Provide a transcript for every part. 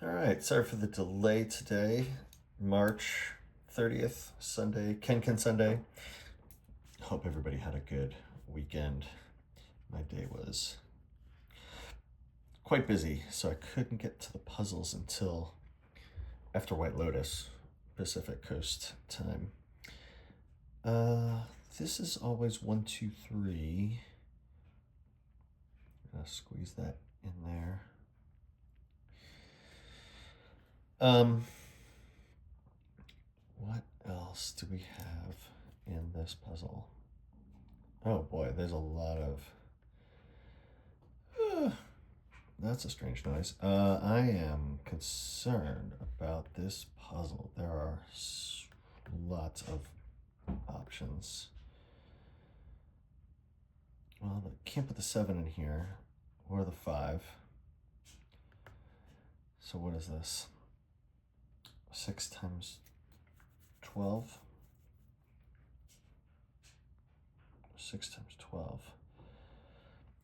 All right, sorry for the delay today. March 30th, Sunday, KenKen Sunday. Hope everybody had a good weekend. My day was quite busy, so I couldn't get to the puzzles until after White Lotus, Pacific Coast time. This is always 1, 2, 3. I'm gonna squeeze that in there. What else do we have in this puzzle? Oh boy, there's a lot of... that's a strange noise. I am concerned about this puzzle. There are lots of options. Well, I can't put the 7 in here, or the 5. So what is this? 6 times 12? 6 times 12.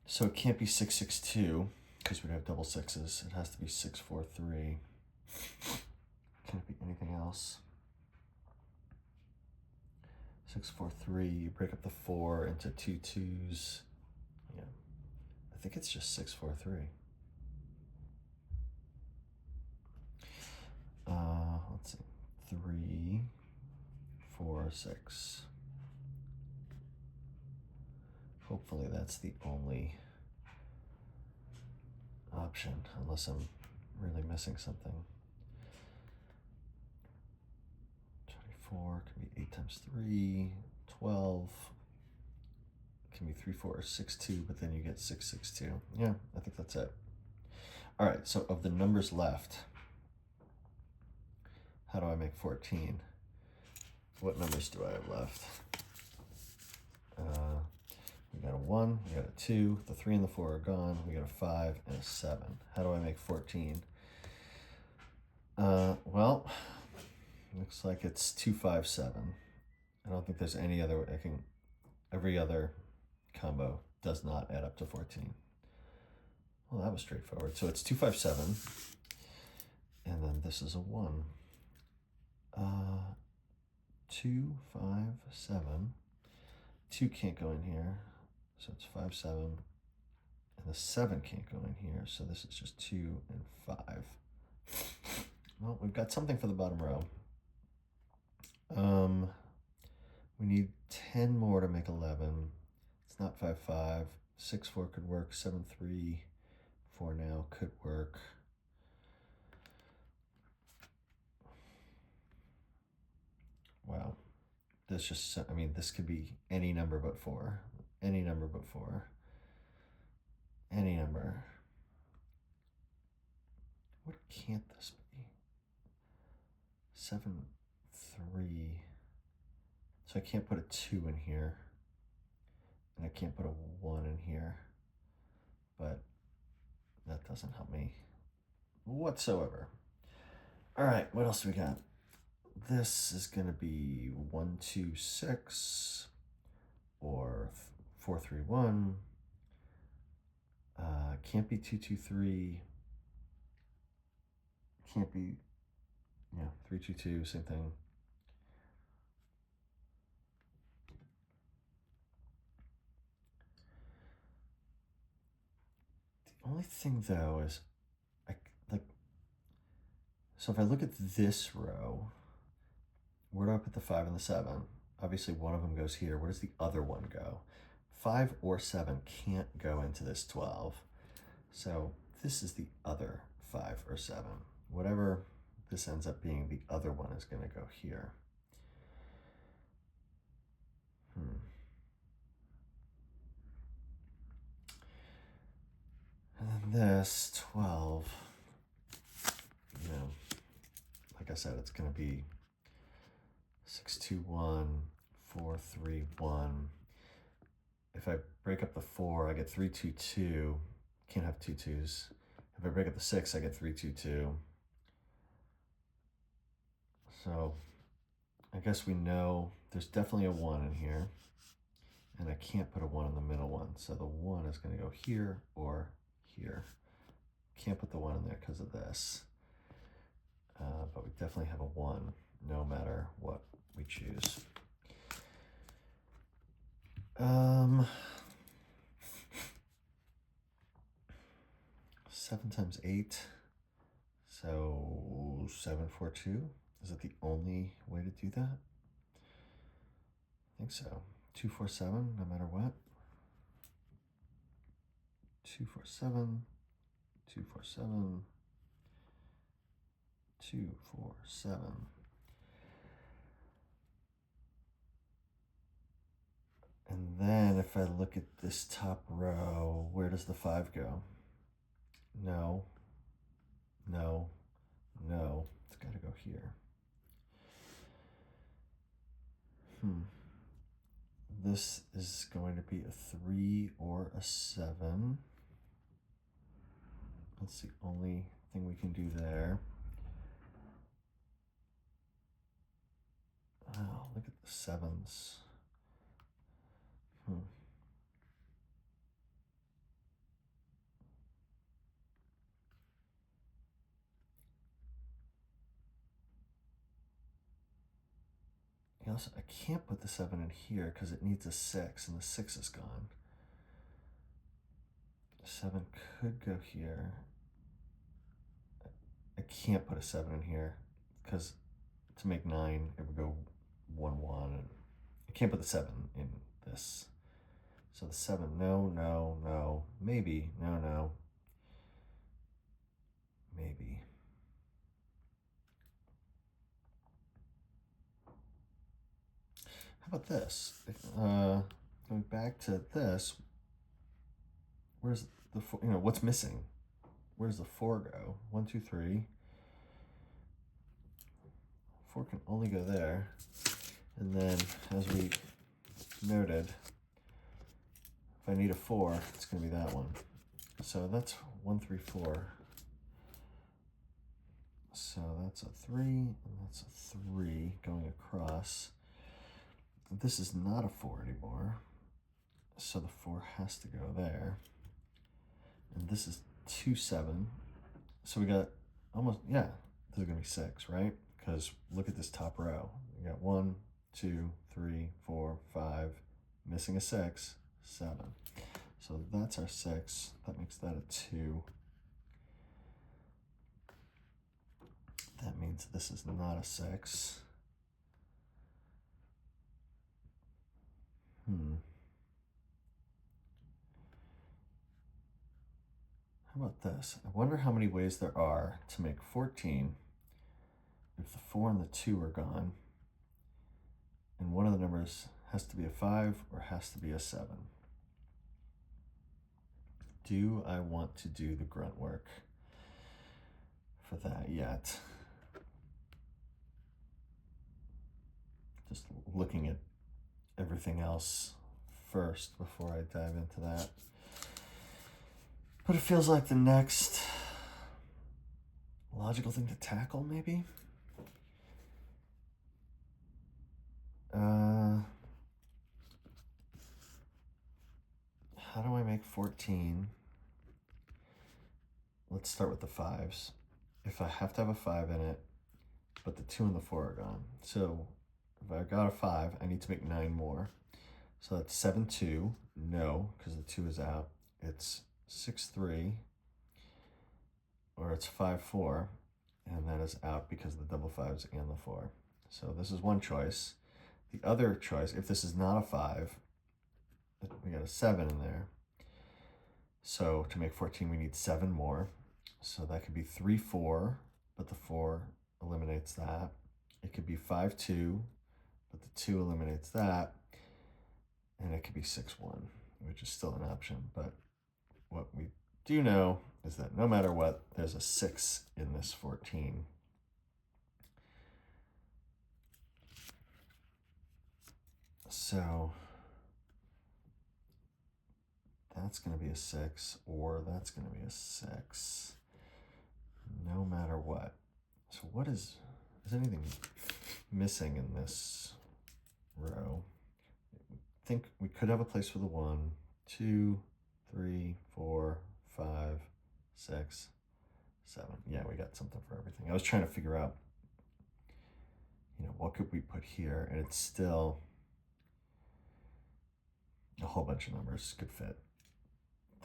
So it can't be 662, because we'd have double sixes. It has to be 643. Can it be anything else? 643, you break up the 4 into 2 2s. Yeah, I think it's just 643. Let's see, 3, 4, 6. Hopefully that's the only option, unless I'm really missing something. 24 can be 8 times 3, 12. Can be 3, 4, or 6, 2, but then you get 6, 6, 2. Yeah, I think that's it. All right, so of the numbers left, how do I make 14? What numbers do I have left? We got a 1, we got a 2, the 3 and the 4 are gone, we got a 5 and a 7. How do I make 14? Well, looks like it's 2, 5, 7. I don't think there's any other, every other combo does not add up to 14. Well, that was straightforward. So it's 2, 5, 7. And then this is a 1. 2, 5, 7. 2 can't go in here. So it's 5, 7. And the 7 can't go in here. So this is just 2 and 5. Well, we've got something for the bottom row. We need 10 more to make 11. It's not 5, 5. 6, 4 could work. 7, 3, 4 now could work. Wow. This just, I mean, this could be any number but 4. Any number but 4. Any number. What can't this be? 7, 3. So I can't put a 2 in here. And I can't put a 1 in here. But that doesn't help me whatsoever. All right, what else do we got? This is going to be 1, 2, 6 or 4, 3, 1. Can't be 2, 2, 3. Can't be, 3, 2, 2, same thing. The only thing though is, so if I look at this row, where do I put the 5 and the 7? Obviously one of them goes here. Where does the other one go? 5 or 7 can't go into this 12. So this is the other 5 or 7. Whatever this ends up being, the other one is going to go here. And then this 12, like I said, it's going to be 6, 2, 1, 4, 3, 1. If I break up the 4, I get 3, 2, 2. Can't have 2 2s. If I break up the 6, I get 3, 2, 2. So I guess we know there's definitely a 1 in here. And I can't put a 1 in the middle one. So the 1 is going to go here or here. Can't put the 1 in there because of this. but we definitely have a 1 no matter what we choose. 7 times 8, so 742. Is it the only way to do that? I think so. 247, no matter what. 247, 247, 247. And then if I look at this top row, where does the 5 go? No, no, no. It's got to go here. This is going to be a 3 or a 7. That's the only thing we can do there. Oh, look at the 7s. Also, I can't put the 7 in here because it needs a 6, and the 6 is gone. 7 could go here. I can't put a 7 in here because to make 9, it would go 1, 1. And I can't put the 7 in this. So the 7, no, no, no. Maybe, no, no. Maybe. How about this? Going back to this, where's the 4, what's missing? Where's the 4 go? 1, 2, 3. 4 can only go there. And then, as we noted, if I need a 4, it's going to be that one. So that's 1, 3, 4. So that's a 3, and that's a 3 going across. This is not a 4 anymore. So the 4 has to go there. And this is 2, 7. So we got almost, yeah, this is going to be 6, right? Because look at this top row. We got 1, 2, 3, 4, 5, missing a 6, 7. So that's our 6. That makes that a 2. That means this is not a 6. How about this? I wonder how many ways there are to make 14 if the 4 and the 2 are gone, and one of the numbers has to be a 5 or has to be a 7. Do I want to do the grunt work for that yet? Just looking at everything else first before I dive into that. But it feels like the next logical thing to tackle, maybe? How do I make 14? Let's start with the 5s. If I have to have a 5 in it, but the 2 and the 4 are gone. So if I got a 5, I need to make 9 more. So that's 7, 2. No, because the 2 is out. It's 6, 3. Or it's 5, 4. And that is out because of the double 5s and the 4. So this is one choice. The other choice, if this is not a 5, we got a 7 in there. So to make 14, we need 7 more. So that could be 3, 4, but the 4 eliminates that. It could be 5, 2, but the 2 eliminates that. And it could be 6, 1, which is still an option. But what we do know is that no matter what, there's a 6 in this 14. So that's going to be a 6, or that's going to be a 6, no matter what. So what is anything missing in this row? I think we could have a place for the 1, 2, 3, 4, 5, 6, 7. Yeah, we got something for everything. I was trying to figure out you know, what could we put here? And it's still a whole bunch of numbers could fit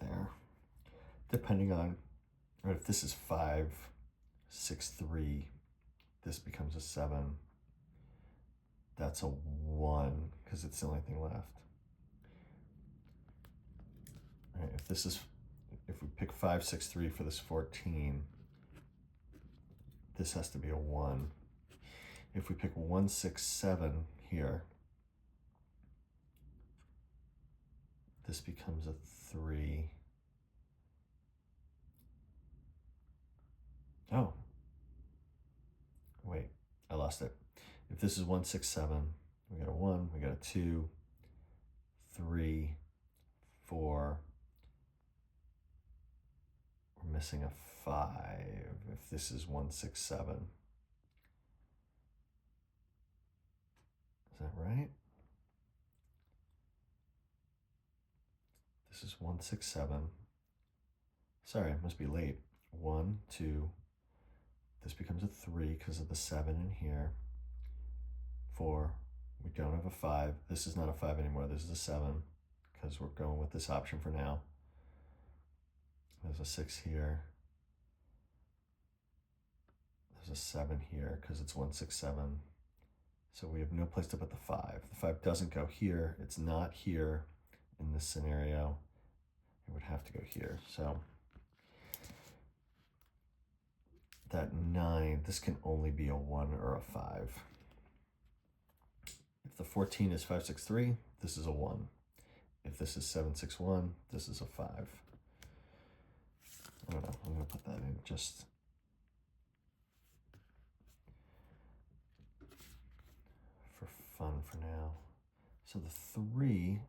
there. Depending on, or if this is 5, 6, 3, this becomes a 7. That's a 1 because it's the only thing left. All right, if we pick 5, 6, 3 for this 14, this has to be a 1. If we pick 1, 6, 7 here, this becomes a 3. Oh, wait, I lost it. If this is 1, 6, 7, we got a 1, we got a 2, 3, 4. We're missing a 5. If this is 1, 6, 7. Is that right? This is 1, 6, 7. Sorry, it must be late. 1, 2. This becomes a 3 because of the 7 in here. 4. We don't have a 5. This is not a 5 anymore. This is a 7 because we're going with this option for now. There's a 6 here. There's a 7 here because it's 1, 6, 7. So we have no place to put the 5. The 5 doesn't go here. It's not here in this scenario. It would have to go here. So that 9, this can only be a 1 or a 5. If the 14 is 5, 6, 3, this is a 1. If this is 7, 6, 1, this is a 5. I don't know, I'm gonna put that in just for fun for now. So the 3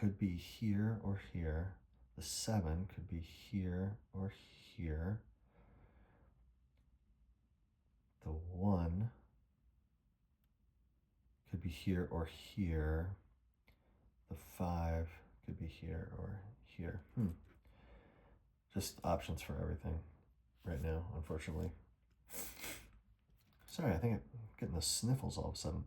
could be here or here. The 7 could be here or here. The 1 could be here or here. The 5 could be here or here. Just options for everything right now, unfortunately. Sorry, I think I'm getting the sniffles all of a sudden.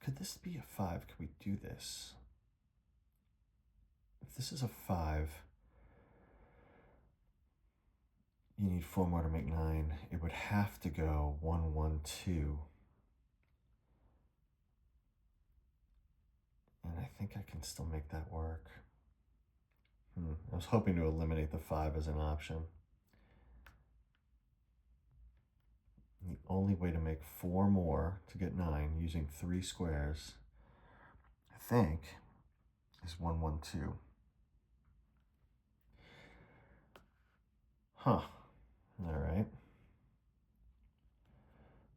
Could this be a 5? Could we do this? If this is a 5, you need 4 more to make 9. It would have to go 1, 1, 2. And I think I can still make that work. I was hoping to eliminate the 5 as an option. The only way to make 4 more to get 9 using 3 squares, I think, is 1, 1, 2. Huh. All right.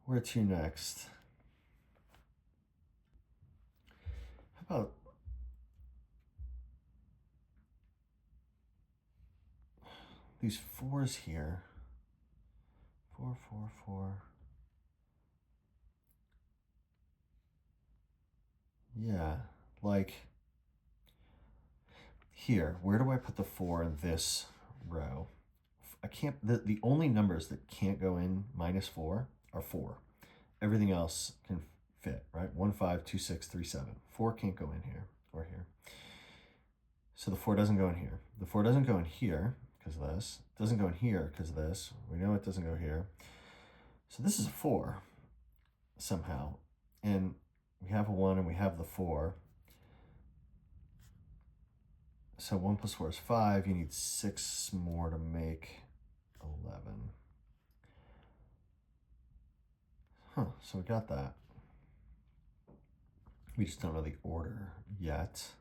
Where to next? How about these 4s here? 4, 4, 4. Yeah, like here, where do I put the 4 in this row? I can't, the only numbers that can't go in -4 are 4. Everything else can fit, right? 1, 5, 2, 6, 3, 7. 4 can't go in here or here. So the 4 doesn't go in here. The 4 doesn't go in here because of this. It doesn't go in here because of this. We know it doesn't go here. So this is a 4 somehow. And we have a 1 and we have the 4. So 1 plus 4 is 5. You need 6 more to make 11. So we got that. We just don't know the order yet.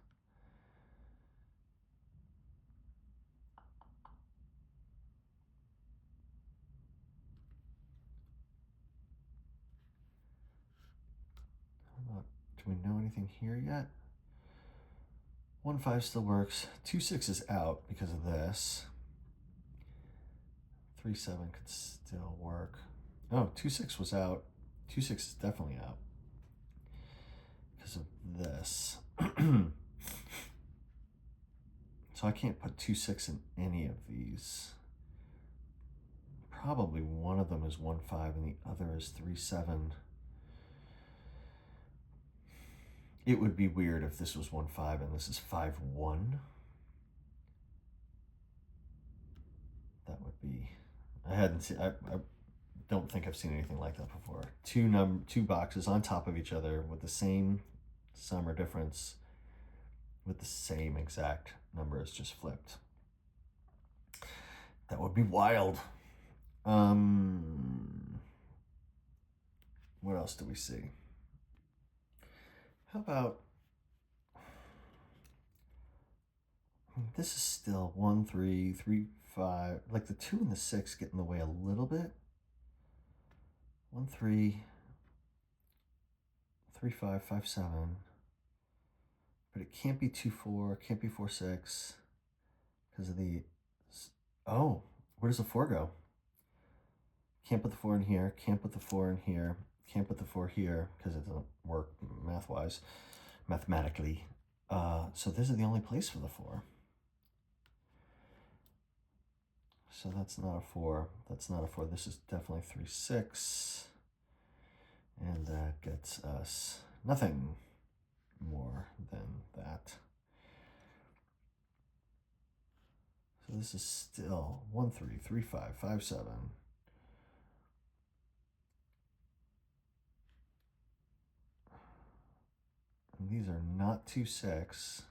Do we know anything here yet? 1, 5 still works. 2, 6 is out because of this. 3, 7 could still work. Oh, 2, 6 was out. 2, 6 is definitely out because of this. So I can't put 2, 6 in any of these. probably one of them is 1, 5 and the other is 3, 7. It would be weird if this was 1, 5 and this is 5, 1. That would be, I hadn't seen, I don't think I've seen anything like that before. Two boxes on top of each other with the same sum or difference with the same exact numbers just flipped. That would be wild. What else do we see? How about, this is still 1, 3, 3, 5. Like the 2 and the 6 get in the way a little bit. 1, 3, 3, 5, 5, 7. But it can't be 2, 4. It can't be 4, 6. Because of the, oh, where does the 4 go? Can't put the 4 in here. Can't put the 4 in here. Can't put the 4 here because it doesn't work mathematically. So this is the only place for the 4. So that's not a 4. That's not a 4. This is definitely 3, 6. And that gets us nothing more than that. So this is still 1, 3, 3, 5, 5, 7. And these are not 2, 6.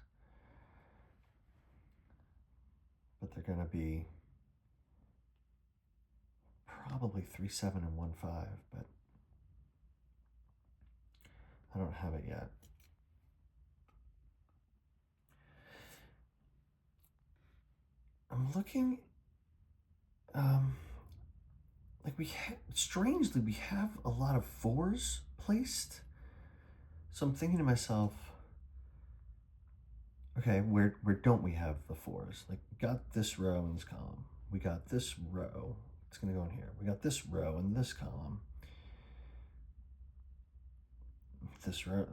But they're going to be probably 3, 7 and 1, 5. But I don't have it yet. I'm looking, like strangely, we have a lot of 4s placed. So I'm thinking to myself, okay, where don't we have the 4s? Like, we got this row in this column. We got this row. It's going to go in here. We got this row in this column. This row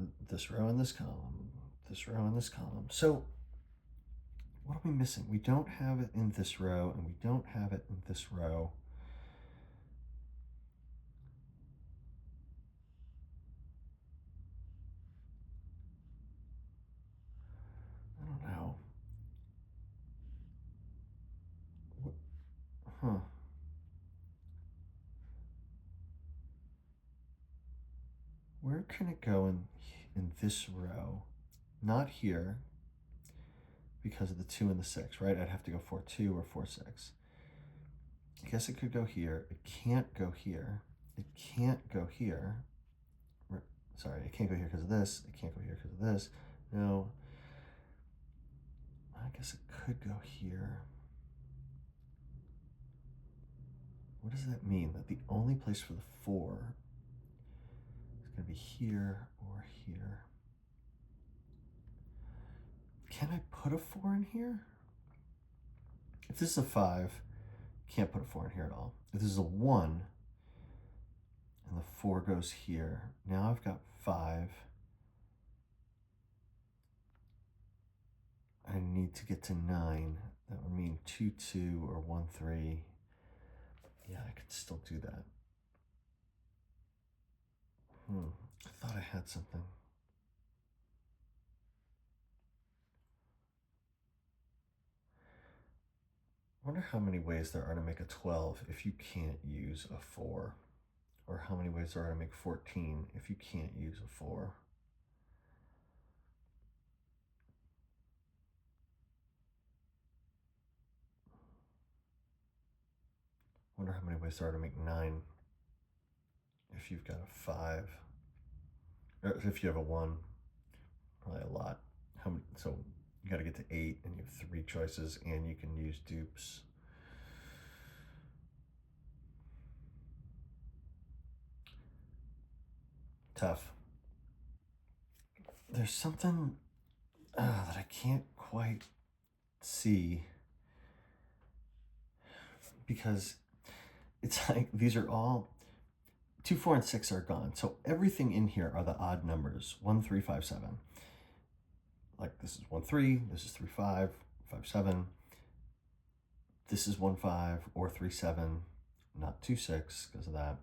in this column. This row in this column. So what are we missing? We don't have it in this row, and we don't have it in this row. I don't know. Huh. Where can it go in this row? Not here, because of the 2 and the 6, right? I'd have to go 4, 2 or 4, 6. I guess it could go here. It can't go here. It can't go here. Sorry, it can't go here because of this. It can't go here because of this. No. I guess it could go here. What does that mean? That the only place for the 4 is going to be here or here. Can I put a 4 in here? If this is a 5, can't put a 4 in here at all. If this is a 1, and the 4 goes here, now I've got 5. I need to get to 9. That would mean 2, 2 or 1, 3. Yeah, I could still do that. I thought I had something. I wonder how many ways there are to make a 12 if you can't use a 4. Or how many ways there are to make 14 if you can't use a 4. I wonder how many ways there are to make 9 if you've got a 5. Or if you have a 1. Probably a lot. How many? So you got to get to 8 and you have 3 choices and you can use dupes. Tough. There's something that I can't quite see because it's like these are all 2, 4, and 6 are gone. So everything in here are the odd numbers 1, 3, 5, 7. Like this is 1, 3, this is 3, 5, 5, 7. This is 1, 5 or 3, 7 not 2, 6 because of that.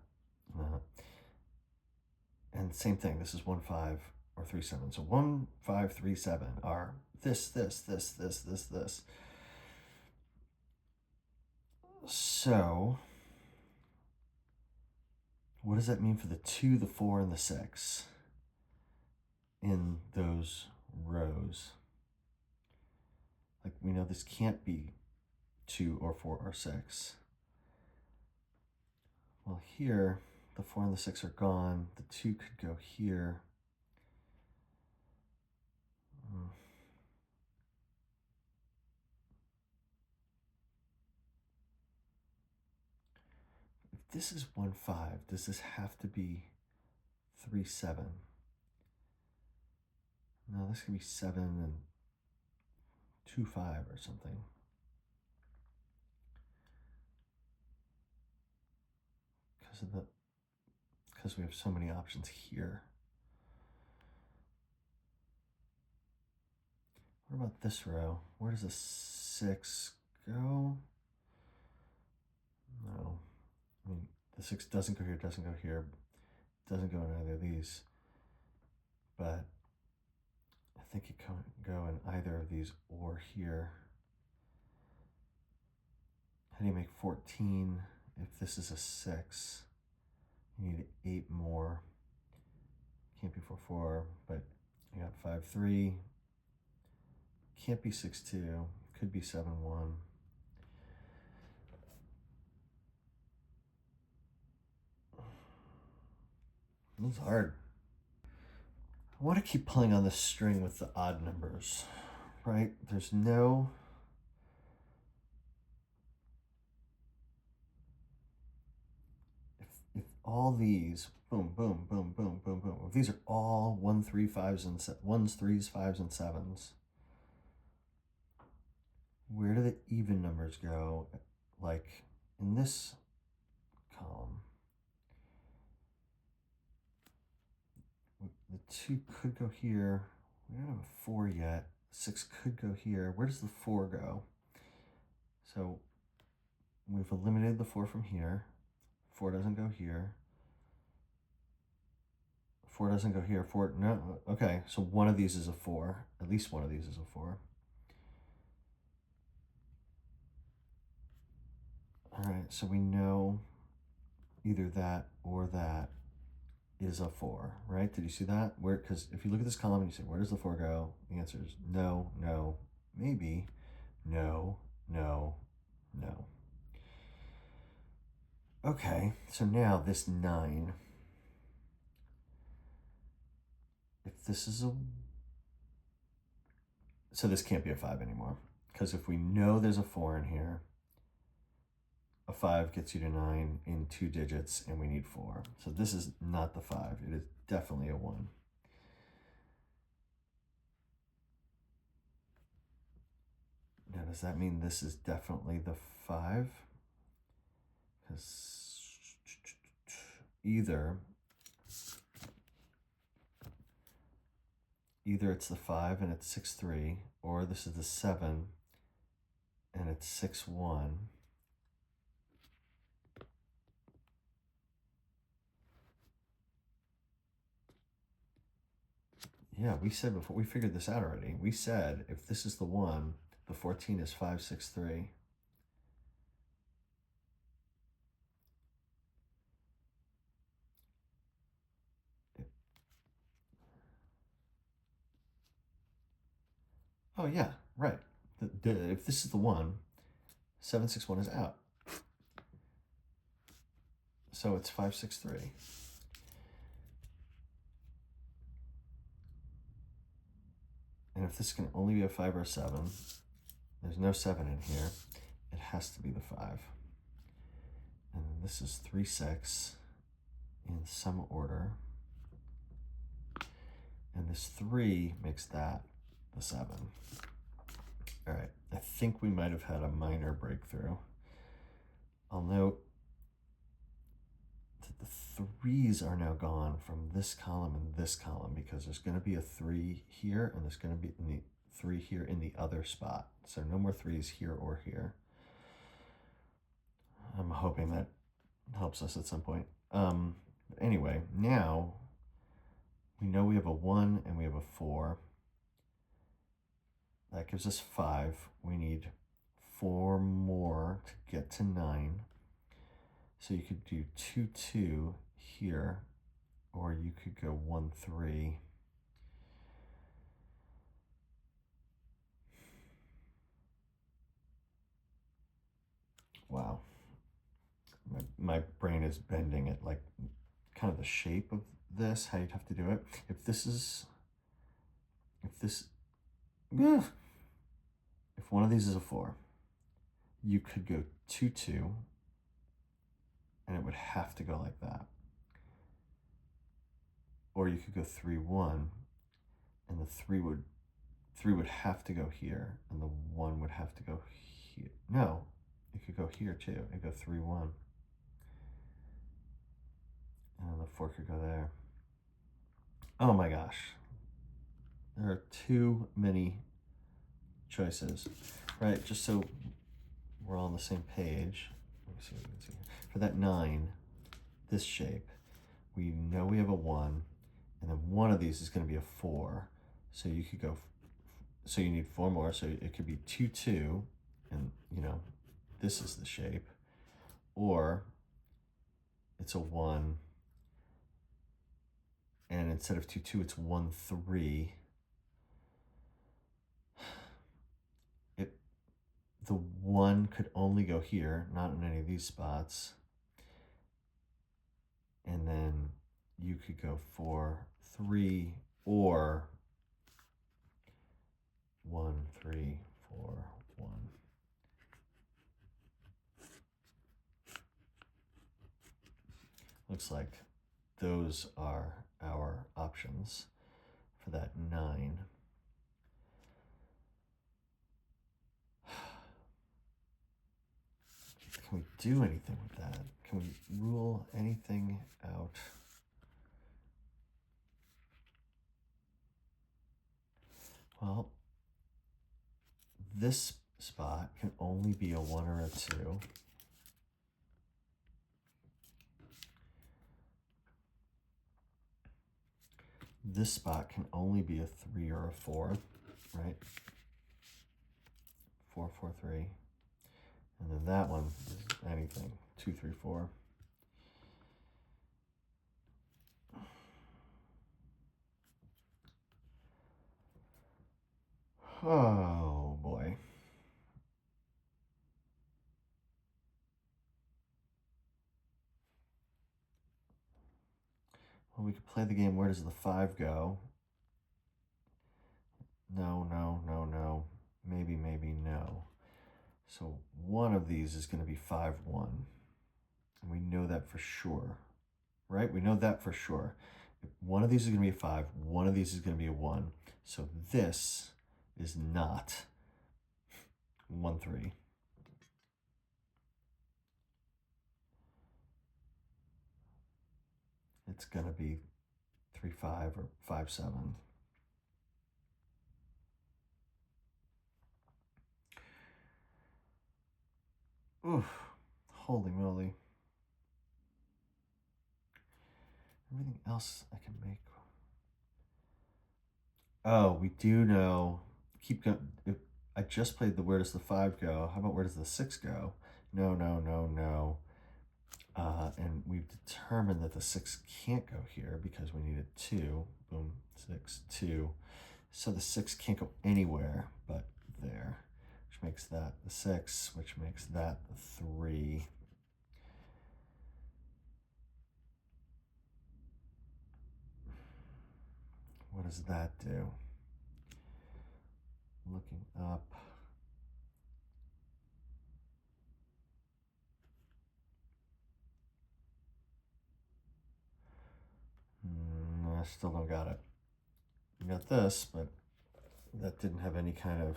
And same thing, this is 1, 5 or 3, 7. So 1, 5, 3, 7 are this. So what does that mean for the 2, the 4, and the 6 in those rows? Like, we know this can't be 2 or 4 or 6. Well, here, the 4 and the 6 are gone. The 2 could go here. If this is 1, 5, does this have to be 3, 7? No, this could be 7 and 2, 5 or something. Because we have so many options here. What about this row? Where does the 6 go? No. I mean, the 6 doesn't go here, doesn't go here, doesn't go in either of these. But I think it can go in either of these or here. How do you make 14 if this is a 6? You need 8 more. Can't be 4, 4, but you got 5, 3. Can't be 6, 2. Could be 7, 1. This is hard. I want to keep pulling on this string with the odd numbers, right? There's no... If all these, boom, boom, boom, boom, boom, boom, if these are all 1, 3, 5s and 1s, 3s, 5s, and 7s, where do the even numbers go? Like in this column, the 2 could go here. We don't have a 4 yet. 6 could go here. Where does the 4 go? So we've eliminated the 4 from here. 4 doesn't go here. 4 doesn't go here. 4, no, okay, so one of these is a 4. At least one of these is a 4. All right, so we know either that or that is a 4, right? Did you see that? Where? Because if you look at this column and you say, where does the 4 go? The answer is no, no, maybe, no, no, no. Okay, so now this 9. If this is a... So this can't be a 5 anymore. Because if we know there's a 4 in here, a 5 gets you to 9 in 2 digits, and we need 4. So this is not the 5. It is definitely a 1. Now, does that mean this is definitely the 5? Because either it's the 5 and it's 6, 3, or this is the 7 and it's 6, 1. Yeah, we said before, we figured this out already. We said if this is the 1, the 14 is 5, 6, 3. Oh yeah, right. If this is the 1, 7, 6, 1 is out. So it's 5, 6, 3. And if this can only be a 5 or a 7, there's no 7 in here, it has to be the 5. And this is 3, 6 in some order. And this 3 makes that the 7. All right, I think we might have had a minor breakthrough. I'll note that the 3s are now gone from this column and this column because there's going to be a 3 here and there's going to be 3 here in the other spot. So no more 3s here or here. I'm hoping that helps us at some point. Anyway, now we know we have a 1 and we have a 4. That gives us 5. We need 4 more to get to 9. So you could do 2, 2 here, or you could go 1, 3. Wow. My brain is bending it, like kind of the shape of this, how you'd have to do it. If one of these is a 4, you could go 2, 2, and it would have to go like that. Or you could go 3, 1, and the 3 would have to go here, and the 1 would have to go here. No, it could go here too. It could go 3, 1. And then the 4 could go there. Oh my gosh. There are too many choices, right? Just so we're all on the same page. Let me see what we can see here. For that 9, this shape, we know we have a 1, and then one of these is going to be a 4. So you could go, so you need 4 more. So it could be 2, 2, and this is the shape. Or it's a 1, and instead of 2, 2, it's 1, 3. The 1 could only go here, not in any of these spots. And then you could go 4, 3, or 1, 3, 4, 1. Looks like those are our options for that 9. Can we do anything with that? Can we rule anything out? Well, this spot can only be a 1 or a 2. This spot can only be a 3 or a 4, right? 4, 4, 3. And then that one is anything, 2, 3, 4. Oh boy. Well, we could play the game, where does the 5 go? No, no, no, no. Maybe, maybe, no. So one of these is going to be 5, 1. And we know that for sure, right? We know that for sure. One of these is going to be a 5. One of these is going to be a 1. So this is not 1, 3. It's going to be 3, 5 or 5, 7. Oof, holy moly. Everything else I can make. Oh, we do know. Keep going. I just played the where does the 5 go. How about where does the 6 go? No, no, no, no. And we've determined that the 6 can't go here because we need a 2. Boom, 6, 2. So the 6 can't go anywhere but there, which makes that the 6, which makes that the 3. What does that do? Looking up. I still don't got it. We got this, but that didn't have any kind of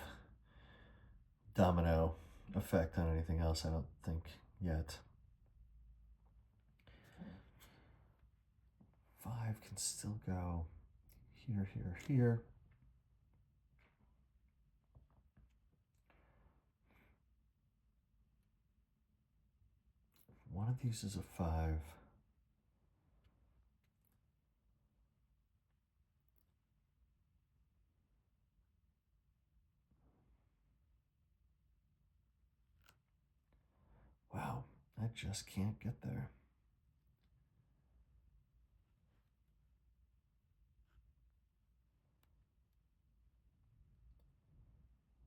domino effect on anything else, I don't think, yet. 5 can still go here, here, here. One of of these is a 5. Wow, I just can't get there.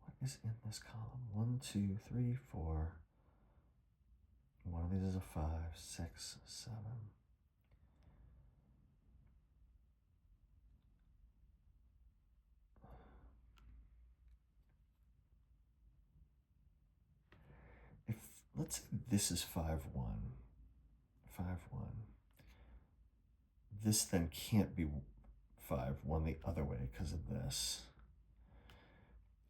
What is in this column? 1, 2, 3, 4. One of these is a 5, 6, 7. If, let's say this is 5, 1. 5, 1. This then can't be 5, 1 the other way because of this.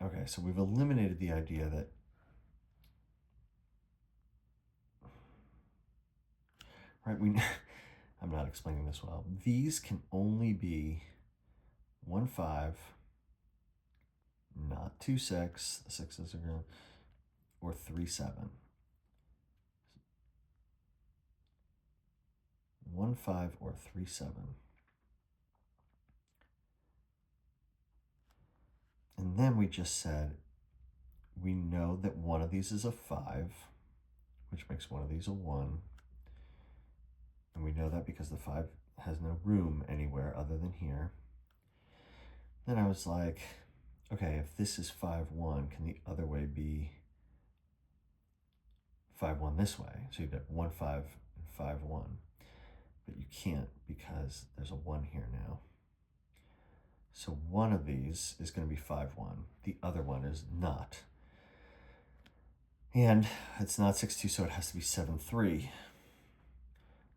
Okay, so we've eliminated the idea that I'm not explaining this well. These can only be 1, 5, not 2, 6. The 6s are going, or 3, 7. 1, 5, or 3, 7. And then we just said we know that one of these is a 5, which makes one of these a 1. And we know that because the 5 has no room anywhere other than here. Then I was like, okay, if this is 5, 1, can the other way be 5, 1 this way? So you've got 1, 5, and 5, 1. But you can't because there's a 1 here now. So one of these is going to be 5, 1. The other one is not. And it's not 6, 2, so it has to be 7, 3.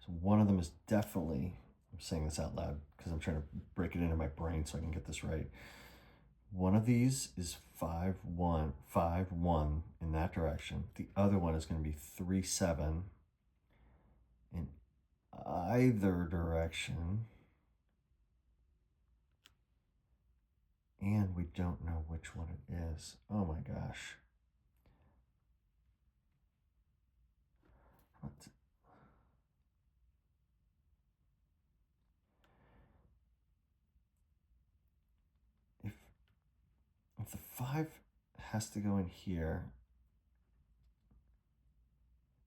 So one of them is definitely, I'm saying this out loud because I'm trying to break it into my brain so I can get this right. One of these is 5, 1, 5, 1 in that direction. The other one is going to be 3, 7 in either direction. And we don't know which one it is. Oh my gosh. What? If the 5 has to go in here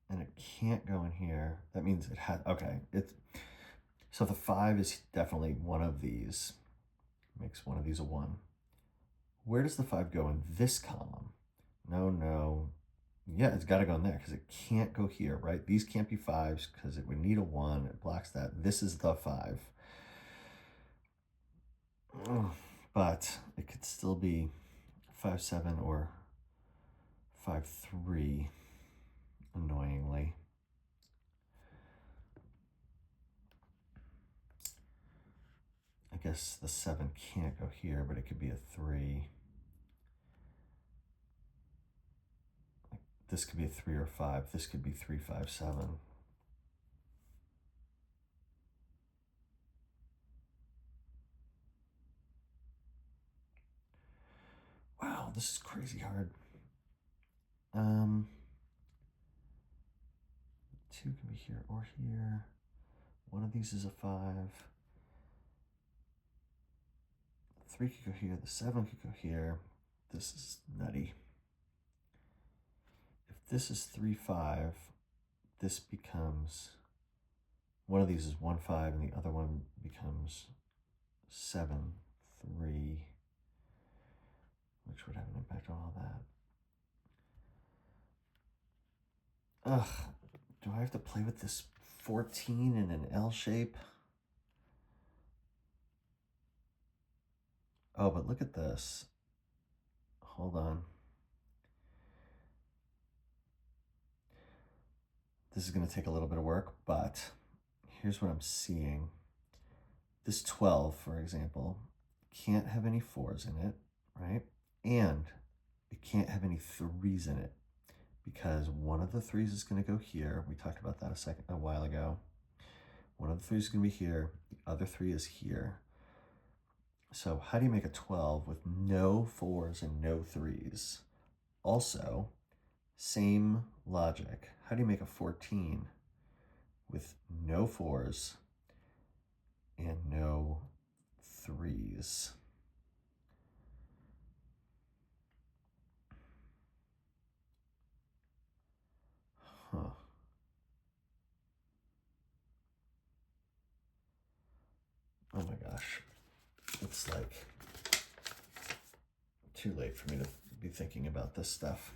and it can't go in here, that means it has, okay. So the 5 is definitely one of these. Makes one of these a 1. Where does the 5 go in this column? No. Yeah, it's got to go in there because it can't go here, right? These can't be 5s because it would need a 1. It blocks that. This is the 5. But it could still be 5, 7 or 5, 3, annoyingly. I guess the 7 can't go here, but it could be a 3. This could be a 3 or 5. This could be 3, 5, 7. Wow, this is crazy hard. 2 can be here or here. One of these is a 5. 3 could go here. The 7 could go here. This is nutty. If this is 3, 5, this becomes, one of these is 1, 5, and the other one becomes 7, 3, which would have an impact on all that. Ugh, do I have to play with this 14 in an L shape? Oh, but look at this. Hold on. This is going to take a little bit of work, but here's what I'm seeing. This 12, for example, can't have any 4s in it, right? And it can't have any 3s in it because one of the 3s is going to go here. We talked about that a while ago. One of the 3s is going to be here. The other 3 is here. So how do you make a 12 with no 4s and no 3s? Also, same logic. How do you make a 14 with no 4s and no 3s. Huh. Oh my gosh. It's like too late for me to be thinking about this stuff.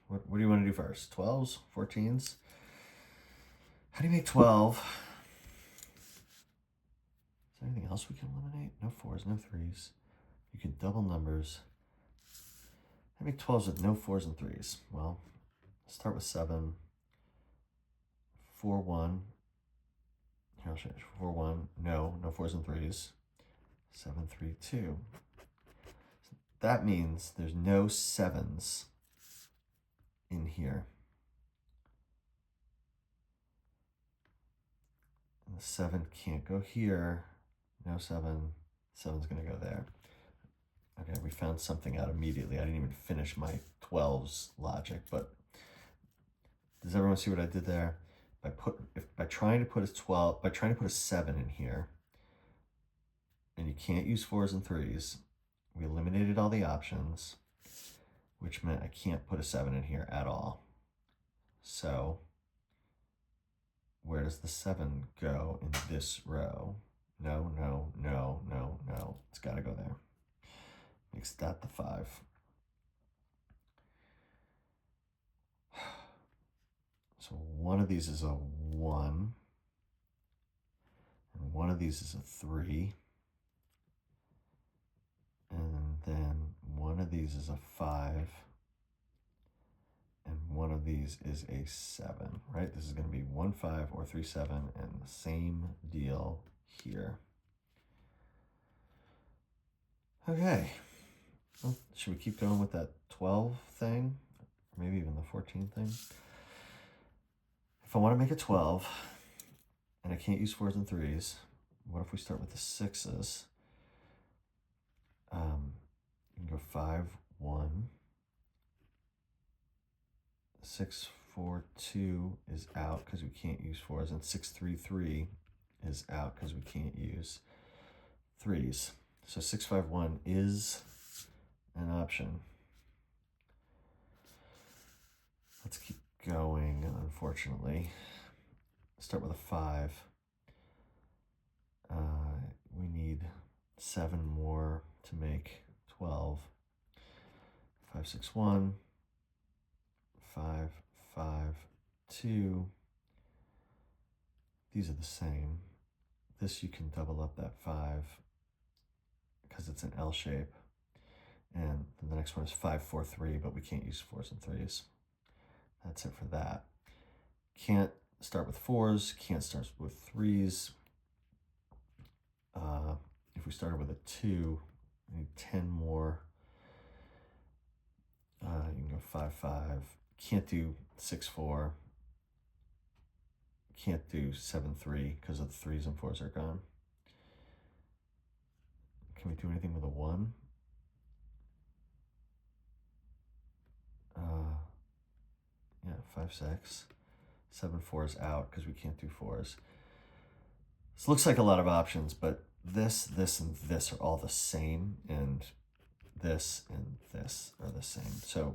What do you want to do first? 12s? 14s? How do you make 12? Is there anything else we can eliminate? No 4s, no 3s. You can double numbers. How do you make 12s with no 4s and 3s? Well, let's start with 7. 4, 1. Here, I'll show you. 4, 1. No 4s and 3s. 7, 3, 2. That means there's no 7s in here. And the 7 can't go here. No 7. 7's going to go there. Okay, we found something out immediately. I didn't even finish my 12s logic, but does everyone see what I did there? By trying to put a 7 in here, and you can't use 4s and 3s, we eliminated all the options, which meant I can't put a 7 in here at all. So where does the 7 go in this row? No. It's got to go there. Makes that the 5. So one of these is a 1. And one of these is a 3. And then one of these is a 5. And one of these is a 7, right? This is going to be 1, 5 or 3, 7, and the same deal here. Okay. Well, should we keep going with that 12 thing? Or maybe even the 14 thing? If I want to make a 12, and I can't use 4s and 3s, what if we start with the 6s? You can go 5, 1. 6, 4, 2 is out because we can't use 4s, and 6, 3, 3 is out because we can't use 3s. So 6, 5, 1 is an option. Let's keep going, unfortunately. Start with a 5. We need 7 more to make 12. 5, 6, 1. 5, 5, 2. These are the same. This you can double up that 5 because it's an L shape. And then the next one is 5, 4, 3, but we can't use 4s and 3s. That's it for that. Can't start with 4s, can't start with 3s. If we started with a 2, we need 10 more. You can go 5, 5. Can't do 6, 4. Can't do 7, 3 because the 3s and 4s are gone. Can we do anything with a 1? Yeah, 5, 6. 7, 4 is out because we can't do 4s. This looks like a lot of options, but this, and this are all the same, and this are the same. So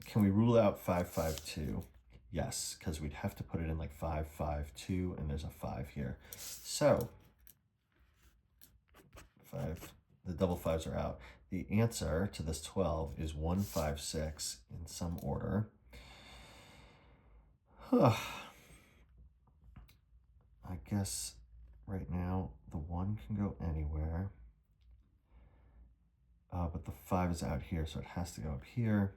can we rule out 5, 5, 2? Yes, because we'd have to put it in like 5, 5, 2, and there's a 5 here. So 5, the double 5s are out. The answer to this 12 is 1, 5, 6 in some order. I guess right now the 1 can go anywhere. But the 5 is out here, so it has to go up here.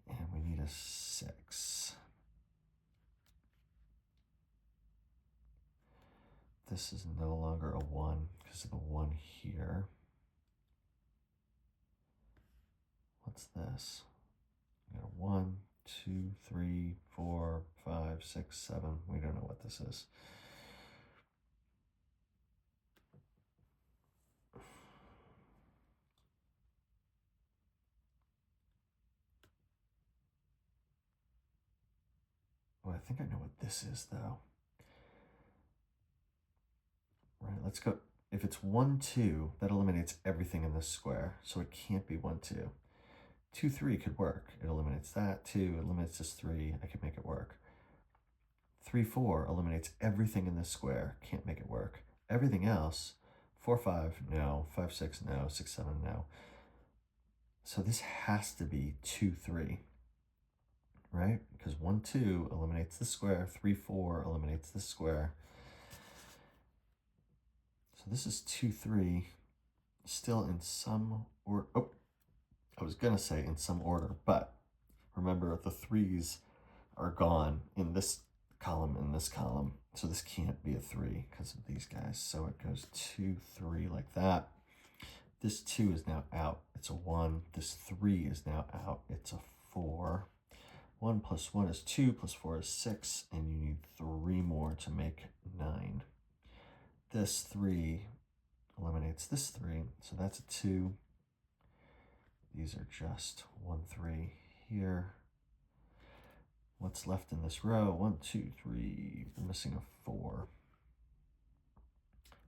And we need a 6. This is no longer a 1 because of the 1 here. What's this? We got a 1, 2, 3, 4, 5, 6, 7. We don't know what this is. I think I know what this is, though. Right, let's go. If it's 1, 2, that eliminates everything in this square, so it can't be 1, 2. 2, 3 could work. It eliminates that. 2 eliminates this 3. I can make it work. 3, 4 eliminates everything in this square. Can't make it work. Everything else, 4, 5, no. 5, 6, no. 6, 7, no. So this has to be 2, 3, right? Because 1, 2 eliminates the square. 3, 4 eliminates the square. So this is 2, 3, still in some order. Oh, I was going to say in some order, but remember the 3's are gone in this column, in this column. So this can't be a 3 because of these guys. So it goes 2, 3 like that. This 2 is now out. It's a 1. This 3 is now out. It's a 4. 1 plus 1 is 2, plus 4 is 6, and you need 3 more to make 9. This 3 eliminates this 3, so that's a 2. These are just 1, 3 here. What's left in this row? 1, 2, 3. We're missing a 4.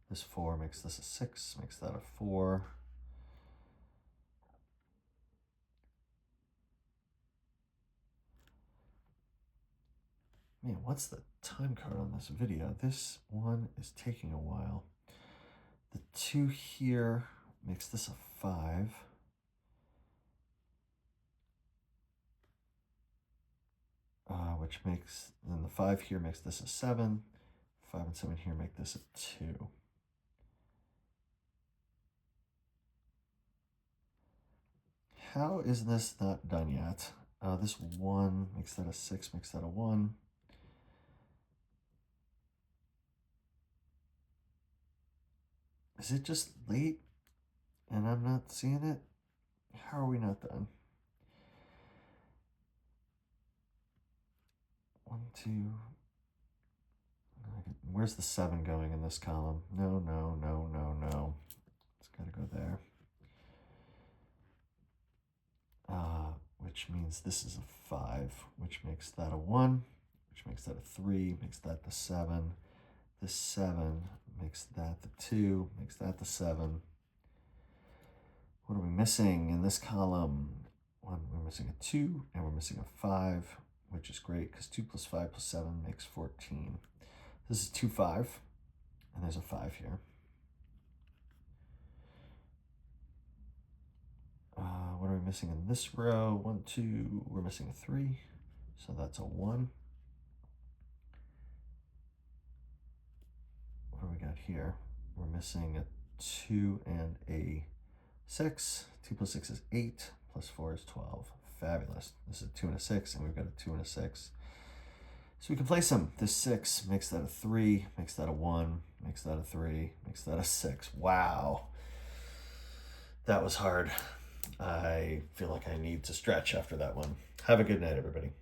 This 4 makes this a 6, makes that a 4. Man, what's the time code on this video? This one is taking a while. The 2 here makes this a 5. Which makes, then the 5 here makes this a 7. 5 and 7 here make this a 2. How is this not done yet? This 1 makes that a 6, makes that a 1. Is it just late and I'm not seeing it? How are we not done? 1, 2. Where's the 7 going in this column? No, no, no, no, no. It's got to go there. Which means this is a 5, which makes that a 1, which makes that a 3, makes that the 7. This 7 makes that the 2, makes that the 7. What are we missing in this column? 1, we're missing a 2, and we're missing a 5, which is great because 2 plus 5 plus 7 makes 14. This is 2, 5, and there's a 5 here. What are we missing in this row? 1, 2, we're missing a 3, so that's a 1. What do we got here? We're missing a 2 and a 6. 2 plus 6 is 8, plus 4 is 12. Fabulous. This is a 2 and a 6, and we've got a 2 and a 6. So we can place them. This 6 makes that a 3, makes that a 1, makes that a 3, makes that a 6. Wow. That was hard. I feel like I need to stretch after that one. Have a good night, everybody.